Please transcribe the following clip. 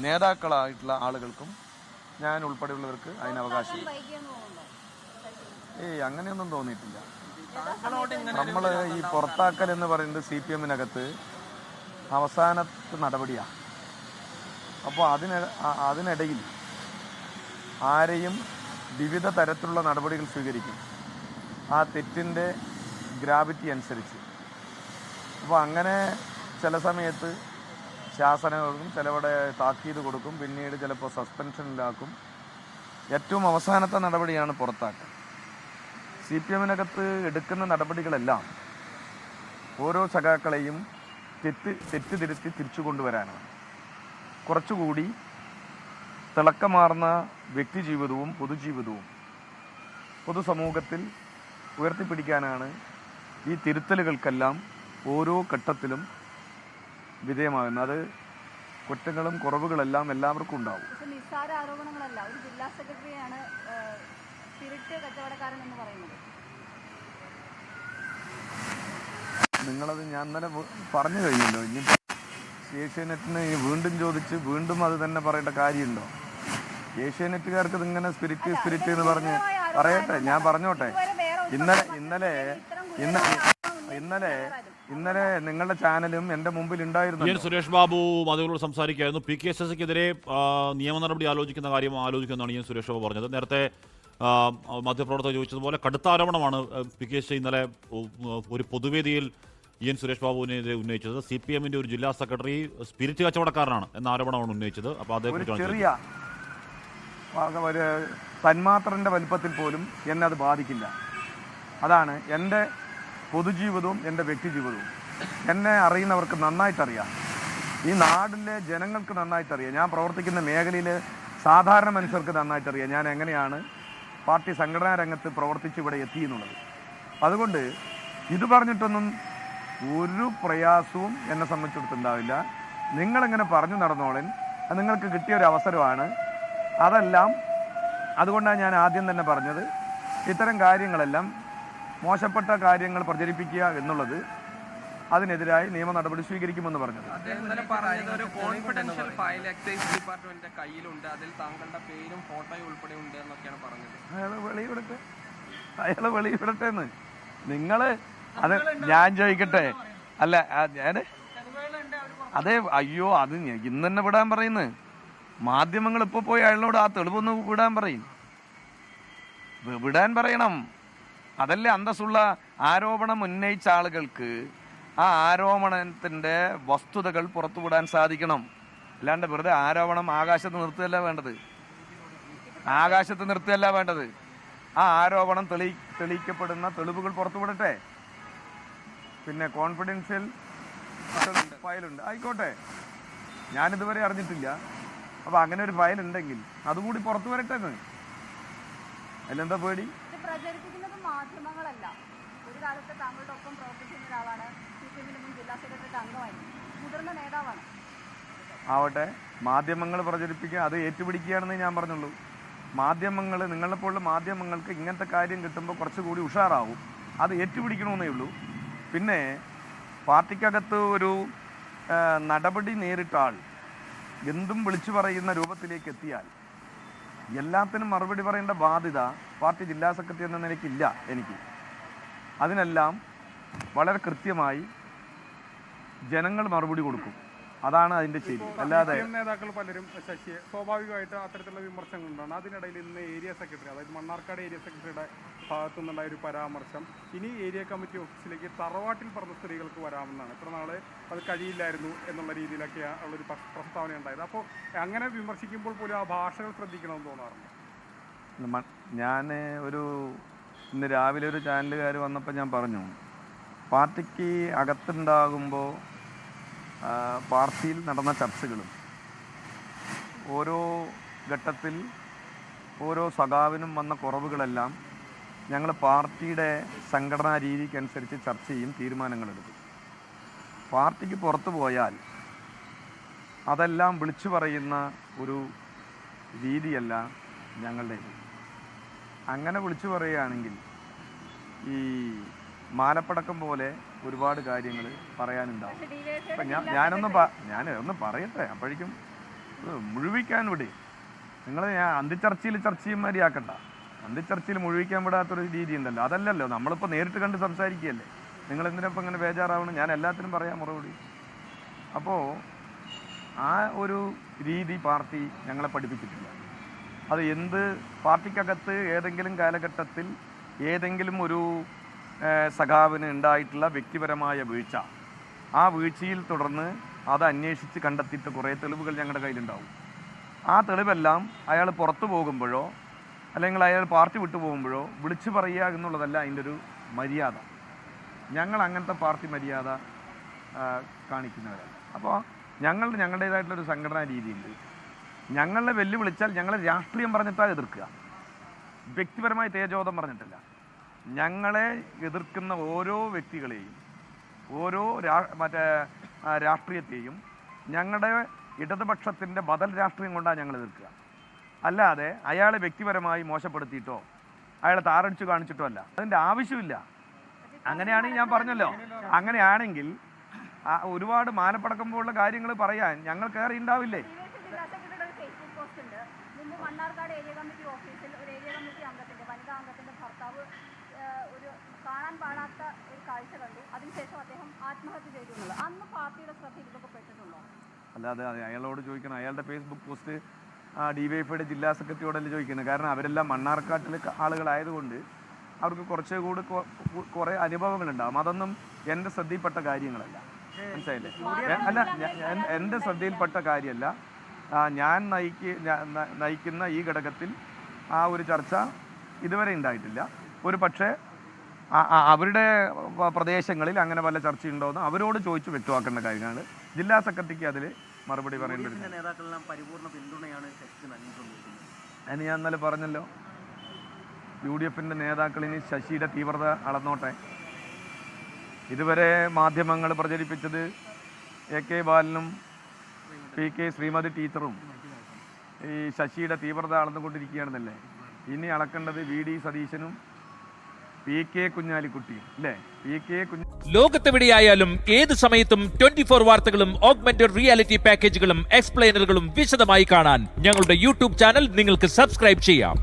നേതാക്കളായിട്ടുള്ള ആളുകൾക്കും ഞാൻ ഉൾപ്പെടെയുള്ളവർക്ക് അതിന് അവകാശം. അങ്ങനെയൊന്നും തോന്നിയിട്ടില്ല. നമ്മൾ ഈ പുറത്താക്കൽ എന്ന് പറയുന്നത് CPM-നകത്ത് അവസാനത്തെ നടപടിയാണ്. അപ്പോൾ അതിനിടയിൽ ആരെയും വിവിധ തരത്തിലുള്ള നടപടികൾ സ്വീകരിക്കും, ആ തെറ്റിൻ്റെ ഗ്രാവിറ്റി അനുസരിച്ച്. അപ്പോൾ അങ്ങനെ ചില സമയത്ത് ശാസന കൊടുക്കും, ചിലവിടെ താക്കീത് കൊടുക്കും, പിന്നീട് ചിലപ്പോൾ സസ്പെൻഷനിലാക്കും. ഏറ്റവും അവസാനത്തെ നടപടിയാണ് പുറത്താക്കൽ. CPM-നകത്ത് എടുക്കുന്ന നടപടികളെല്ലാം ഓരോ സഖാക്കളെയും തെറ്റ് തിരുത്തി തിരിച്ചു കൊണ്ടുവരാനാണ്. കുറച്ചുകൂടി തിളക്കമാർന്ന വ്യക്തിജീവിതവും പൊതുജീവിതവും പൊതുസമൂഹത്തിൽ ഉയർത്തിപ്പിടിക്കാനാണ് ഈ തിരുത്തലുകൾക്കെല്ലാം ഓരോ ഘട്ടത്തിലും വിധേയമാകുന്നത്. അത് കുറ്റങ്ങളും കുറവുകളെല്ലാം എല്ലാവർക്കും ഉണ്ടാവും. നിസ്സാര ആരോപണങ്ങളല്ല. ഒരു ജില്ലാ സെക്രട്ടറിയാണ് സ്പിരിറ്റ് കച്ചവടക്കാരൻ എന്ന് പറയുന്നത്. നിങ്ങളത് ഞാൻ ഇന്നലെ പറഞ്ഞു കഴിഞ്ഞല്ലോ. ഇനി ഏഷ്യാനെറ്റിന് വീണ്ടും ചോദിച്ച് വീണ്ടും അത് തന്നെ പറയേണ്ട കാര്യമുണ്ടോ? ഏഷ്യാനെറ്റുകാർക്ക് ഇതിങ്ങനെ സ്പിരിറ്റ് എന്ന് പറഞ്ഞ് പറയട്ടെ. ഞാൻ പറഞ്ഞോട്ടെ. ഇന്നലെ നിങ്ങളുടെ ചാനലും എൻ്റെ മുമ്പിൽ ഉണ്ടായിരുന്നു. സുരേഷ് ബാബു മാധ്യമങ്ങളോട് സംസാരിക്കുകയായിരുന്നു. PKSSക്കെതിരെ നിയമ നടപടി ആലോചിക്കുന്ന കാര്യം ആലോചിക്കുന്നതാണ് സുരേഷ് ബാബു പറഞ്ഞത്. നേരത്തെ മാധ്യമപ്രവർത്തകർ ചോദിച്ചതുപോലെ കടുത്ത ആരോപണമാണ് PKSS ഇന്നലെ ഒരു പൊതുവേദിയിൽ സുരേഷ് ബാബുവിനെതിരെ ഉന്നയിച്ചത്. CPM-ന്റെ ഒരു ജില്ലാ സെക്രട്ടറി സ്പിരിറ്റ് കച്ചവടക്കാരനാണ് എന്ന ആരോപണമാണ് ഉന്നയിച്ചത്. അപ്പോൾ അതേക്കുറിച്ചാണ് ചെറിയ ഒരു തന്മാത്രൻ്റെ വലിപ്പത്തിൽ പോലും എന്നെ അത് ബാധിക്കില്ല. അതാണ് എൻ്റെ പൊതുജീവിതവും എൻ്റെ വ്യക്തിജീവിതവും. എന്നെ അറിയുന്നവർക്ക് നന്നായിട്ടറിയാം, ഈ നാടിലെ ജനങ്ങൾക്ക് നന്നായിട്ടറിയാം, ഞാൻ പ്രവർത്തിക്കുന്ന മേഖലയിൽ സാധാരണ മനുഷ്യർക്ക് നന്നായിട്ടറിയാം ഞാൻ എങ്ങനെയാണ് പാർട്ടി സംഘടനാ രംഗത്ത് പ്രവർത്തിച്ച് ഇവിടെ എത്തിയെന്നുള്ളത്. അതുകൊണ്ട് ഇത് പറഞ്ഞിട്ടൊന്നും ഒരു പ്രയാസവും എന്നെ സംബന്ധിച്ചിടത്തുണ്ടാവില്ല. നിങ്ങളെങ്ങനെ പറഞ്ഞു നടന്നോളൻ, അത് നിങ്ങൾക്ക് കിട്ടിയൊരു അവസരമാണ്. അതെല്ലാം അതുകൊണ്ടാണ് ഞാൻ ആദ്യം തന്നെ പറഞ്ഞത്, ഇത്തരം കാര്യങ്ങളെല്ലാം മോശപ്പെട്ട കാര്യങ്ങൾ പ്രചരിപ്പിക്കുക എന്നുള്ളത് അതിനെതിരായി നിയമ നടപടി സ്വീകരിക്കുമെന്ന് പറഞ്ഞത്. അയാള് വെളിയിടട്ടെ എന്ന് നിങ്ങള് അത് ഞാൻ ചോദിക്കട്ടെ. അല്ല അതെ, അയ്യോ അത് ഇന്ന് തന്നെ വിടാൻ പറയുന്നത്. മാധ്യമങ്ങൾ ഇപ്പോൾ പോയി അയാളോട് ആ തെളിവൊന്ന് വിടാൻ പറയണം. അതല്ലേ അന്തസ്സുള്ള ആരോപണം ഉന്നയിച്ച ആളുകൾക്ക് ആ ആരോപണത്തിൻ്റെ വസ്തുതകൾ പുറത്തുവിടാൻ സാധിക്കണം. അല്ലാണ്ട് വെറുതെ ആരോപണം ആകാശത്ത് നിർത്തുകയല്ല വേണ്ടത്. ആ ആരോപണം തെളിയിക്കപ്പെടുന്ന തെളിവുകൾ പുറത്തുവിടട്ടെ. പിന്നെ കോൺഫിഡൻഷ്യൽ ഫയലുണ്ട്, ആയിക്കോട്ടെ, ഞാനിതുവരെ അറിഞ്ഞിട്ടില്ല. അപ്പോൾ അങ്ങനെ ഒരു ഫയൽ ഉണ്ടെങ്കിൽ അതുകൂടി പുറത്തു വരട്ടെ. അതിലെന്താ പേടി? പ്രചരിപ്പിക്കുന്നത് മാധ്യമങ്ങളല്ല. ഒരു കാലത്ത് താങ്കളുടെ ഒപ്പം പ്രവർത്തിക്കുന്ന ഒരാളാണ്, CPM-ന്റെ മുൻ ജില്ലാ സെക്രട്ടറി അംഗമായിരുന്നു, മുതിർന്ന നേതാവാണ്. ആവട്ടെ, മാധ്യമങ്ങൾ പ്രചരിപ്പിക്കുക, അത് ഏറ്റുപിടിക്കുകയാണെന്ന് ഞാൻ പറഞ്ഞുള്ളൂ. മാധ്യമങ്ങൾ, നിങ്ങളെപ്പോലുള്ള മാധ്യമങ്ങൾക്ക് ഇങ്ങനത്തെ കാര്യം കിട്ടുമ്പോൾ കുറച്ചുകൂടി ഉഷാറാവും. അത് ഏറ്റുപിടിക്കണമെന്നേ ഉള്ളൂ. പിന്നെ പാർട്ടിക്കകത്ത് ഒരു നടപടി നേരിട്ട ആൾ എന്തും വിളിച്ചു പറയുന്ന രൂപത്തിലേക്ക് എത്തിയാൽ എല്ലാത്തിനും മറുപടി പറയേണ്ട ബാധ്യത പാർട്ടി ജില്ലാ സെക്രട്ടറി എന്ന നിലയ്ക്കില്ല എനിക്ക്. അതിനെല്ലാം വളരെ കൃത്യമായി ജനങ്ങൾ മറുപടി കൊടുക്കും. അതാണ് അതിന്റെ ശരി. അല്ലാതെ നേതാക്കൾ പലരും ശശിയെ സ്വാഭാവികമായിട്ട് അത്തരത്തിലുള്ള വിമർശനങ്ങളുണ്ടാണ്. അതിനിടയിൽ ഇന്ന് ഏരിയ സെക്രട്ടറി, അതായത് മണ്ണാർക്കാട് ഏരിയ സെക്രട്ടറിയുടെ ഭാഗത്തു നിന്നുണ്ടായ ഒരു പരാമർശം, ഇനി ഏരിയ കമ്മിറ്റി ഓഫീസിലേക്ക് തറവാട്ടിൽ പറഞ്ഞ സ്ത്രീകൾക്ക് വരാമെന്നാണ്. ഇത്ര നാളെ അത് കഴിയില്ലായിരുന്നു എന്നുള്ള രീതിയിലൊക്കെ ഉള്ളൊരു പ്രസ്താവന ഉണ്ടായത്. അപ്പോൾ അങ്ങനെ വിമർശിക്കുമ്പോൾ പോലും ആ ഭാഷകൾ ശ്രദ്ധിക്കണമെന്ന് തോന്നാറുണ്ട്. ഞാൻ ഇന്ന് രാവിലെ ഒരു ചാനലുകാർ വന്നപ്പോൾ ഞാൻ പറഞ്ഞു, പാർട്ടിക്ക് അകത്തുണ്ടാകുമ്പോൾ പാർട്ടിയിൽ നടന്ന ചർച്ചകളും ഓരോ ഘട്ടത്തിൽ ഓരോ സഖാവിനും വന്ന കുറവുകളെല്ലാം ഞങ്ങൾ പാർട്ടിയുടെ സംഘടനാ രീതിക്കനുസരിച്ച് ചർച്ച ചെയ്യും, തീരുമാനങ്ങളെടുക്കും. പാർട്ടിക്ക് പുറത്തു പോയാൽ അതെല്ലാം വിളിച്ചു പറയുന്ന ഒരു രീതിയല്ല ഞങ്ങളുടേത്. അങ്ങനെ വിളിച്ചു പറയുകയാണെങ്കിൽ ഈ മാലപ്പടക്കം പോലെ ഒരുപാട് കാര്യങ്ങൾ പറയാനുണ്ടാവും. അപ്പം ഞാനൊന്ന് പറയട്ടെ, അപ്പോഴേക്കും മുഴുവിക്കാൻ വിട്. നിങ്ങൾ ഞാൻ അന്തിച്ചർച്ചയിൽ ചർച്ചയും മതിയാക്കണ്ട. അന്തിച്ചർച്ചയിൽ മുഴുവിക്കാൻ വിടാത്തൊരു രീതി ഉണ്ടല്ലോ, അതല്ലല്ലോ. നമ്മളിപ്പോൾ നേരിട്ട് കണ്ട് സംസാരിക്കുകയല്ലേ. നിങ്ങൾ എന്തിനപ്പം ഇങ്ങനെ ബേജാറാവണം? ഞാൻ എല്ലാത്തിനും പറയാം മറുപടി. അപ്പോൾ ആ ഒരു രീതി പാർട്ടി ഞങ്ങളെ പഠിപ്പിച്ചിട്ടില്ല. അത് എന്ത് പാർട്ടിക്കകത്ത് ഏതെങ്കിലും കാലഘട്ടത്തിൽ ഏതെങ്കിലും ഒരു സഖാവിന് ഉണ്ടായിട്ടുള്ള വ്യക്തിപരമായ വീഴ്ച, ആ വീഴ്ചയിൽ തുടർന്ന് അത് അന്വേഷിച്ച് കണ്ടെത്തിയിട്ട് കുറേ തെളിവുകൾ ഞങ്ങളുടെ കയ്യിലുണ്ടാവും. ആ തെളിവെല്ലാം അയാൾ പുറത്തു പോകുമ്പോഴോ അല്ലെങ്കിൽ അയാൾ പാർട്ടി വിട്ടു പോകുമ്പോഴോ വിളിച്ചു പറയുക എന്നുള്ളതല്ല അതിൻ്റെ ഒരു മര്യാദ. ഞങ്ങൾ അങ്ങനത്തെ പാർട്ടി മര്യാദ കാണിക്കുന്നവരല്ല. അപ്പോൾ ഞങ്ങളുടേതായിട്ടുള്ളൊരു സംഘടനാ രീതിയുണ്ട്. ഞങ്ങളെ വെല്ലുവിളിച്ചാൽ ഞങ്ങളെ രാഷ്ട്രീയം പറഞ്ഞിട്ടാണ് എതിർക്കുക, വ്യക്തിപരമായ തേജോധം പറഞ്ഞിട്ടില്ല. ഞങ്ങളെ എതിർക്കുന്ന ഓരോ വ്യക്തികളെയും ഓരോ രാഷ്ട്രീയത്തെയും ഞങ്ങളുടെ ഇടതുപക്ഷത്തിൻ്റെ ബദൽ രാഷ്ട്രീയം കൊണ്ടാണ് ഞങ്ങൾ എതിർക്കുക. അല്ലാതെ അയാളെ വ്യക്തിപരമായി മോശപ്പെടുത്തിയിട്ടോ അയാളെ താറടിച്ചു കാണിച്ചിട്ടോ അല്ല. അതിൻ്റെ ആവശ്യമില്ല. അങ്ങനെയാണെങ്കിൽ ഞാൻ പറഞ്ഞല്ലോ, അങ്ങനെയാണെങ്കിൽ ഒരുപാട് മാനപ്പടക്കം പോലുള്ള കാര്യങ്ങൾ പറയാൻ ഞങ്ങൾ കയറി ഉണ്ടാവില്ലേ? മണ്ണാർക്കാട് ഏരിയ കമ്മിറ്റി ഓഫീസിൽ ഒരു ഏരിയ കമ്മിറ്റി അംഗത്തിന്റെ വനിതാ അംഗത്തിന്റെ ഭർത്താവ് ഒരു കാണാൻ പാടാത്ത ഒരു കാഴ്ച കണ്ടു. അതിനുശേഷം അദ്ദേഹം ആത്മഹത്യ ചെയ്തു എന്നുള്ളത് അന്ന് പാർട്ടിയുടെ ശ്രദ്ധയിൽ ഇതൊക്കെ പെട്ടിട്ടുണ്ടോ? അല്ലാതെ അയാളോട് ചോദിക്കണം. അയാളുടെ ഫേസ്ബുക്ക് പോസ്റ്റ് DYFIയുടെ ജില്ലാ സെക്രട്ടറിയോടല്ലേ ചോദിക്കുന്നത്. കാരണം അവരെല്ലാം മണ്ണാർക്കാട്ടിലെ ആളുകളായതുകൊണ്ട് അവർക്ക് കുറച്ചുകൂടി കുറേ അനുഭവങ്ങളുണ്ടാകും. അതൊന്നും എൻ്റെ ശ്രദ്ധയിൽപ്പെട്ട കാര്യങ്ങളല്ല, മനസ്സിലായില്ലേ? അല്ല, എൻ്റെ ശ്രദ്ധയിൽപ്പെട്ട കാര്യമല്ല. ഞാൻ നയിക്കുന്ന ഈ ഘടകത്തിൽ ആ ഒരു ചർച്ച ഇതുവരെ ഉണ്ടായിട്ടില്ല. ഒരു പക്ഷേ അവരുടെ പ്രദേശങ്ങളിൽ അങ്ങനെ വല്ല ചർച്ചയുണ്ടോയെന്ന് അവരോട് ചോദിച്ച് വ്യക്തമാക്കേണ്ട കാര്യമാണ്. ജില്ലാ സെക്രട്ടറിക്ക് അതിൽ മറുപടി പറയേണ്ടത്. അതിന് ഞാൻ ഇന്നലെ പറഞ്ഞല്ലോ, UDFൻ്റെ നേതാക്കളിന് ശശിയുടെ തീവ്രത അളന്നോട്ടെ. ഇതുവരെ മാധ്യമങ്ങൾ പ്രചരിപ്പിച്ചത് AK ബാലനും PK ശ്രീമതി ടീച്ചറും ഈ ശശിയുടെ തീവ്രത അളന്നുകൊണ്ടിരിക്കുകയാണെന്നല്ലേ. ഇനി അളക്കേണ്ടത് VD സതീശനും PK കുഞ്ഞാലിക്കുട്ടിയും അല്ലേ? ലോകത്തെവിടെയായാലും ഏത് സമയത്തും 24 വാർത്തകളും ഓഗ്മെന്റഡ് റിയാലിറ്റി പാക്കേജുകളും എക്സ്പ്ലെയിനറുകളും വിശദമായി കാണാൻ ഞങ്ങളുടെ YouTube ചാനൽ നിങ്ങൾക്ക് സബ്സ്ക്രൈബ് ചെയ്യാം.